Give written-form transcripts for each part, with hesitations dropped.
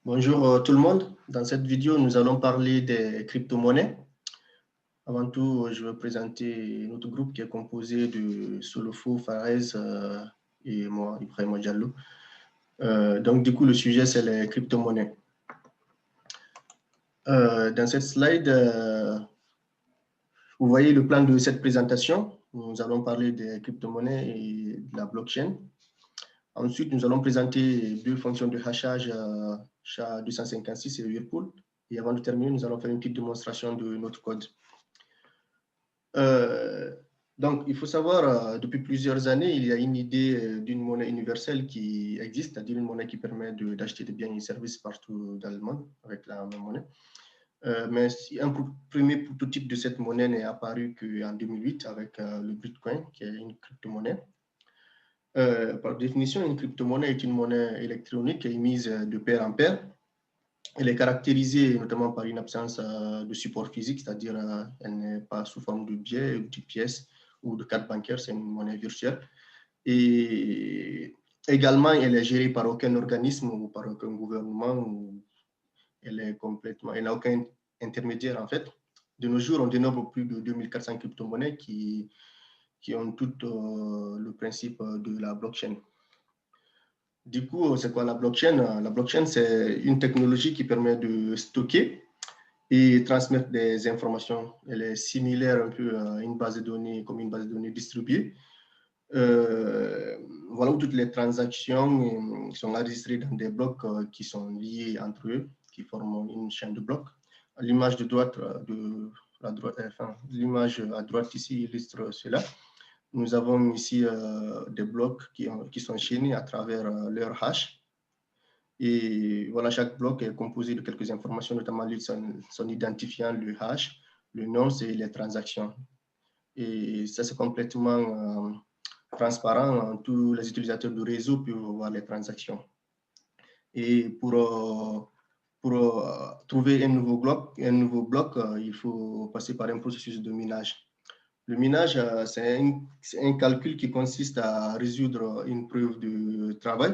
Bonjour tout le monde. Dans cette vidéo, nous allons parler des crypto-monnaies. Avant tout, je vais présenter notre groupe qui est composé de Solofo, Fares et moi, Ibrahima Diallo. Donc, du coup, le sujet, c'est les crypto-monnaies. Dans cette slide, vous voyez le plan de cette présentation. Nous allons parler des crypto-monnaies et de la blockchain. Ensuite, nous allons présenter deux fonctions de hashage SHA-256 et Whirlpool. Et avant de terminer, nous allons faire une petite démonstration de notre code. Donc, il faut savoir, depuis plusieurs années, il y a une idée d'une monnaie universelle qui existe, c'est-à-dire une monnaie qui permet d'acheter des biens et services partout dans le monde avec la même monnaie. Mais un premier prototype de cette monnaie n'est apparu qu'en 2008 avec le Bitcoin, qui est une crypto-monnaie. Par définition, une crypto-monnaie est une monnaie électronique émise de pair en pair. Elle est caractérisée notamment par une absence de support physique, c'est-à-dire elle n'est pas sous forme de billets ou de pièces ou de carte bancaire, c'est une monnaie virtuelle. Et également, elle est gérée par aucun organisme ou par aucun gouvernement. Elle n'a aucun intermédiaire en fait. De nos jours, on dénombre plus de 2400 crypto-monnaies qui ont tout le principe de la blockchain. Du coup, c'est quoi la blockchain? La blockchain, c'est une technologie qui permet de stocker et transmettre des informations. Elle est similaire un peu à une base de données, comme une base de données distribuée. Voilà où toutes les transactions sont enregistrées dans des blocs qui sont liés entre eux, qui forment une chaîne de blocs. L'image l'image à droite ici illustre cela. Nous avons ici des blocs qui sont chaînés à travers leur hash. Et voilà, chaque bloc est composé de quelques informations, notamment son identifiant, le hash, le nom, c'est les transactions. Et ça, c'est complètement transparent. Tous les utilisateurs du réseau peuvent voir les transactions. Et pour trouver un nouveau bloc, il faut passer par un processus de minage. Le minage, c'est un calcul qui consiste à résoudre une preuve de travail.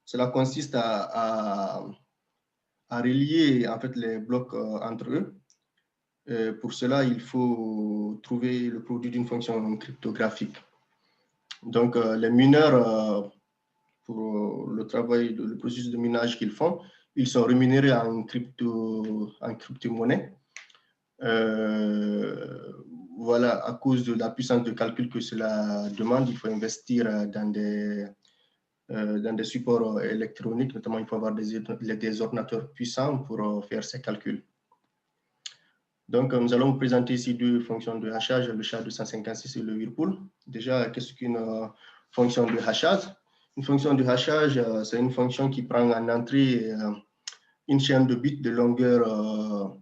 Cela consiste à relier en fait, les blocs entre eux. Pour cela, il faut trouver le produit d'une fonction cryptographique. Donc, les mineurs, pour le travail, le processus de minage qu'ils font, ils sont rémunérés en crypto-monnaie. Voilà, à cause de la puissance de calcul que cela demande, il faut investir dans des supports électroniques, notamment il faut avoir des ordinateurs puissants pour faire ces calculs. Donc, nous allons vous présenter ici deux fonctions de hachage, le SHA-256 et le Whirlpool. Déjà, qu'est-ce qu'une fonction de hachage? Une fonction de hachage, c'est une fonction qui prend en entrée une chaîne de bits de longueur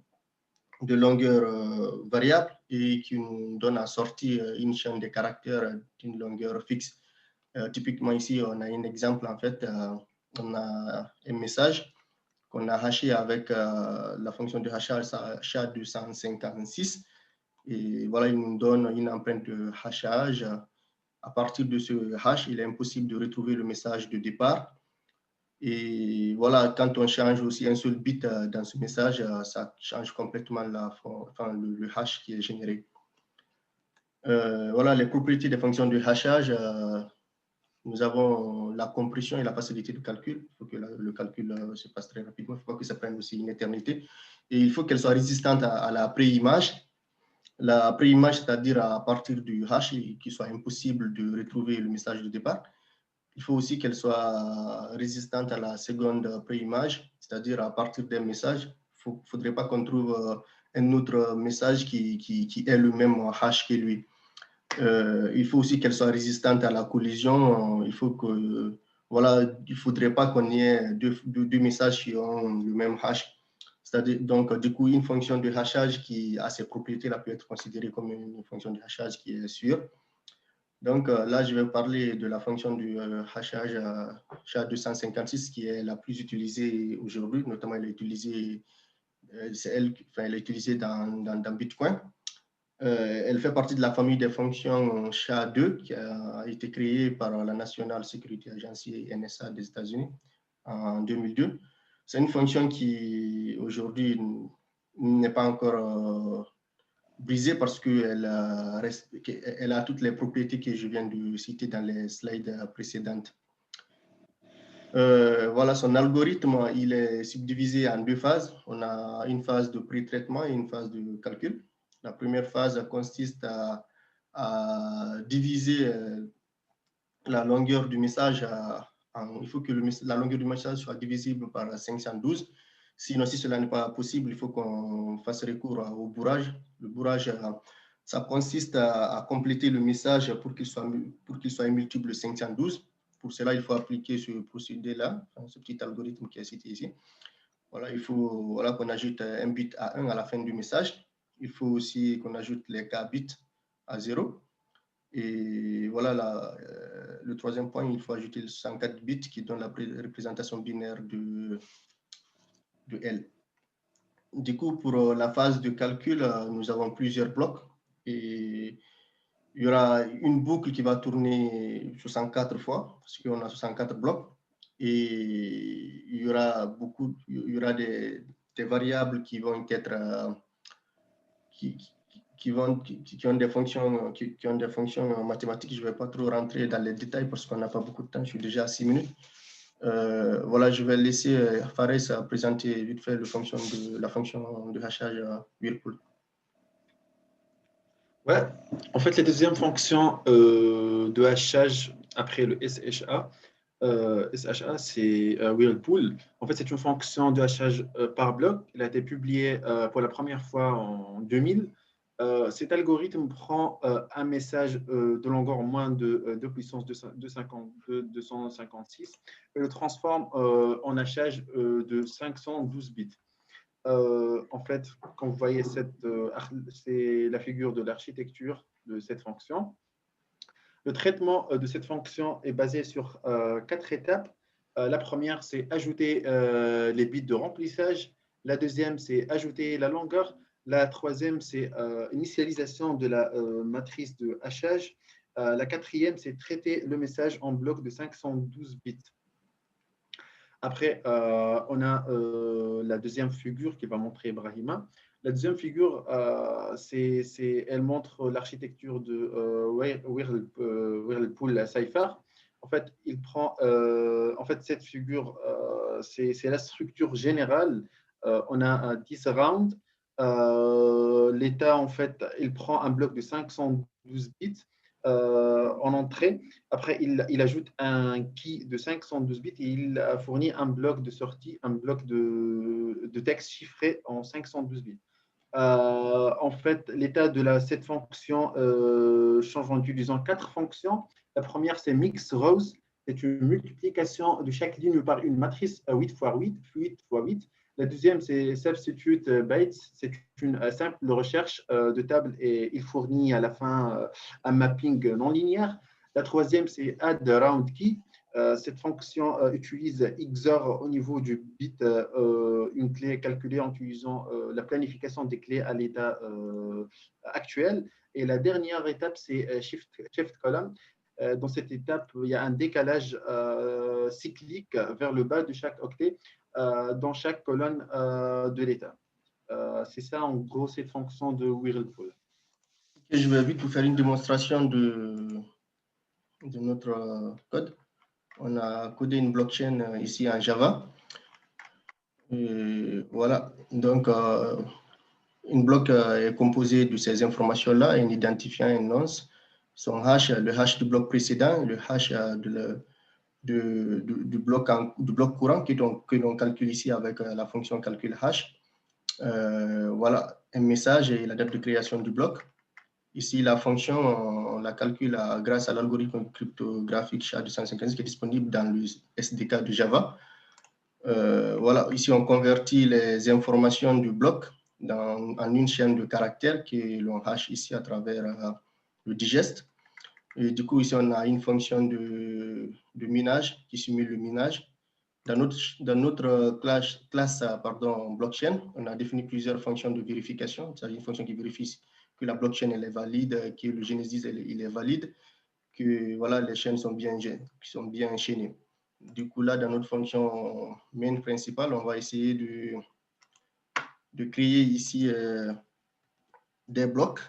variable et qui nous donne en sortie une chaîne de caractères d'une longueur fixe. Typiquement ici, on a un exemple, en fait, on a un message qu'on a hashé avec la fonction de hachage SHA-256. Et voilà, il nous donne une empreinte de hachage. À partir de ce hash, il est impossible de retrouver le message de départ. Et voilà, quand on change aussi un seul bit dans ce message, ça change complètement le hash qui est généré. Voilà les propriétés des fonctions de hachage. Nous avons la compression et la facilité de calcul. Il faut que le calcul se passe très rapidement. Il ne faut pas que ça prenne aussi une éternité. Et il faut qu'elle soit résistante à la préimage. La préimage, c'est-à-dire à partir du hash, qu'il soit impossible de retrouver le message de départ. Il faut aussi qu'elle soit résistante à la seconde préimage, c'est-à-dire à partir d'un message. Il ne faudrait pas qu'on trouve un autre message qui est le même hash que lui. Il faut aussi qu'elle soit résistante à la collision. Il ne faudrait pas qu'on ait deux messages qui ont le même hash. C'est-à-dire, donc, du coup, une fonction de hachage qui a ces propriétés-là peut être considérée comme une fonction de hachage qui est sûre. Donc, là, je vais parler de la fonction du hachage SHA-256 qui est la plus utilisée aujourd'hui. Notamment, elle est utilisée dans Bitcoin. Elle fait partie de la famille des fonctions SHA-2 qui a été créée par la National Security Agency NSA des États-Unis en 2002. C'est une fonction qui, aujourd'hui, n'est pas encore brisée parce qu'elle a toutes les propriétés que je viens de citer dans les slides précédentes. Voilà, son algorithme, il est subdivisé en 2 phases. On a une phase de pré-traitement et une phase de calcul. La première phase consiste à diviser la longueur du message. Il faut que la longueur du message soit divisible par 512. Sinon, si cela n'est pas possible, il faut qu'on fasse recours au bourrage. Le bourrage, ça consiste à compléter le message pour qu'il soit multiple de 512. Pour cela, il faut appliquer ce procédé-là, ce petit algorithme qui est cité ici. Voilà, il faut qu'on ajoute un bit à 1 à la fin du message. Il faut aussi qu'on ajoute les k bits à 0. Et voilà, le troisième point, il faut ajouter le 104 bits qui donne la représentation binaire de L. Du coup, pour la phase de calcul, nous avons plusieurs blocs. Et il y aura une boucle qui va tourner 64 fois, parce qu'on a 64 blocs. Et il y aura des variables qui vont être qui ont des fonctions mathématiques. Je ne vais pas trop rentrer dans les détails parce qu'on n'a pas beaucoup de temps. Je suis déjà à 6 minutes. Voilà, je vais laisser Fares présenter vite fait la fonction de hachage Whirlpool. Ouais, en fait, la deuxième fonction de hachage après le SHA, c'est Whirlpool. En fait, c'est une fonction de hachage par bloc. Elle a été publiée pour la première fois en 2000. Cet algorithme prend un message de longueur moins de puissance 256 et le transforme en hachage de 512 bits. En fait, quand vous voyez c'est la figure de l'architecture de cette fonction. Le traitement de cette fonction est basé sur 4 étapes. La première, c'est ajouter les bits de remplissage. La deuxième, c'est ajouter la longueur. La troisième, c'est initialisation de la matrice de hachage. La quatrième, c'est traiter le message en bloc de 512 bits. Après, on a la deuxième figure qui va montrer Brahima. La deuxième figure, elle montre l'architecture de Whirlpool Cypher. En fait, cette figure, c'est la structure générale. On a 10 rounds. L'état, en fait, il prend un bloc de 512 bits en entrée. Après, il ajoute un key de 512 bits et il fournit un bloc de sortie, un bloc de texte chiffré en 512 bits. En fait, l'état de cette fonction change en utilisant 4 fonctions. La première, c'est mix rows. C'est une multiplication de chaque ligne par une matrice 8 x 8, 8 x 8. La deuxième, c'est substitute bytes. C'est une simple recherche de table et il fournit à la fin un mapping non linéaire. La troisième, c'est add round key. Cette fonction utilise XOR au niveau du bit, une clé calculée en utilisant la planification des clés à l'état actuel. Et la dernière étape, c'est shift column. Dans cette étape, il y a un décalage cyclique vers le bas de chaque octet dans chaque colonne de l'état. C'est ça, en gros, cette fonction de Whirlpool. Je vais vite vous faire une démonstration de notre code. On a codé une blockchain ici en Java. Et voilà, donc une bloc est composée de ces informations-là, un identifiant, un nonce, son hash, le hash du bloc précédent, le hash du bloc courant que l'on calcule ici avec la fonction calcul hash. Voilà, un message et la date de création du bloc. Ici, la fonction, on la calcule grâce à l'algorithme cryptographique SHA-256 qui est disponible dans le SDK de Java. Voilà, ici, on convertit les informations du bloc en une chaîne de caractères que l'on hash ici à travers le digest. Et du coup, ici, on a une fonction de minage qui simule le minage. Dans notre classe blockchain, on a défini plusieurs fonctions de vérification. C'est-à-dire une fonction qui vérifie que la blockchain elle est valide, que le Genesis il est valide, que voilà, les chaînes sont bien enchaînées. Du coup, là, dans notre fonction main principale, on va essayer de créer ici des blocs.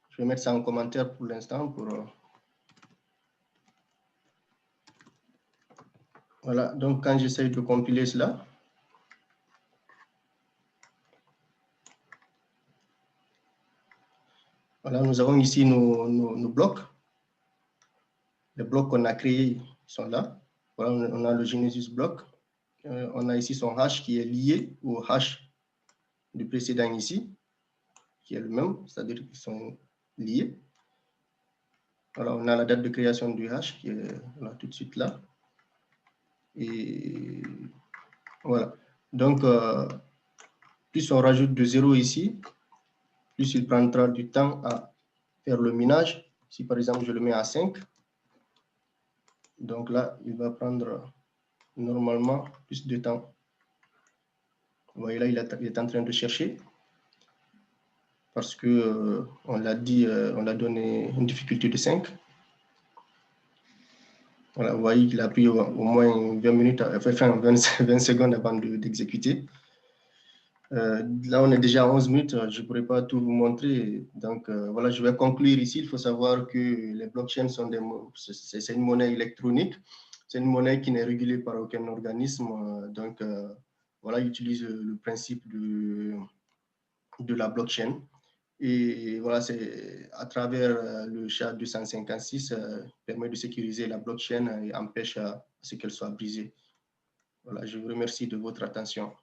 Je vais mettre ça en commentaire pour l'instant. Voilà, donc quand j'essaie de compiler cela, voilà, nous avons ici nos blocs. Les blocs qu'on a créés sont là. Voilà, on a le Genesis bloc. On a ici son hash qui est lié au hash du précédent ici, qui est le même, c'est-à-dire qu'ils sont liés. Voilà, on a la date de création du hash qui est là, tout de suite là. Et voilà. Donc, plus on rajoute de 0 ici, plus il prendra du temps à faire le minage. Si par exemple je le mets à 5, donc là, il va prendre normalement plus de temps. Vous voyez là, il est en train de chercher parce que on l'a dit, on l'a donné une difficulté de 5. Voilà, vous voyez qu'il a pris au moins 20 minutes, enfin 20 secondes avant d'exécuter. Là, on est déjà à 11 minutes, je ne pourrais pas tout vous montrer. Donc, voilà, je vais conclure ici. Il faut savoir que les blockchains sont c'est une monnaie électronique. C'est une monnaie qui n'est régulée par aucun organisme. Donc, voilà, il utilise le principe de la blockchain. Et voilà, c'est à travers le SHA 256 permet de sécuriser la blockchain et empêche à ce qu'elle soit brisée. Voilà, je vous remercie de votre attention.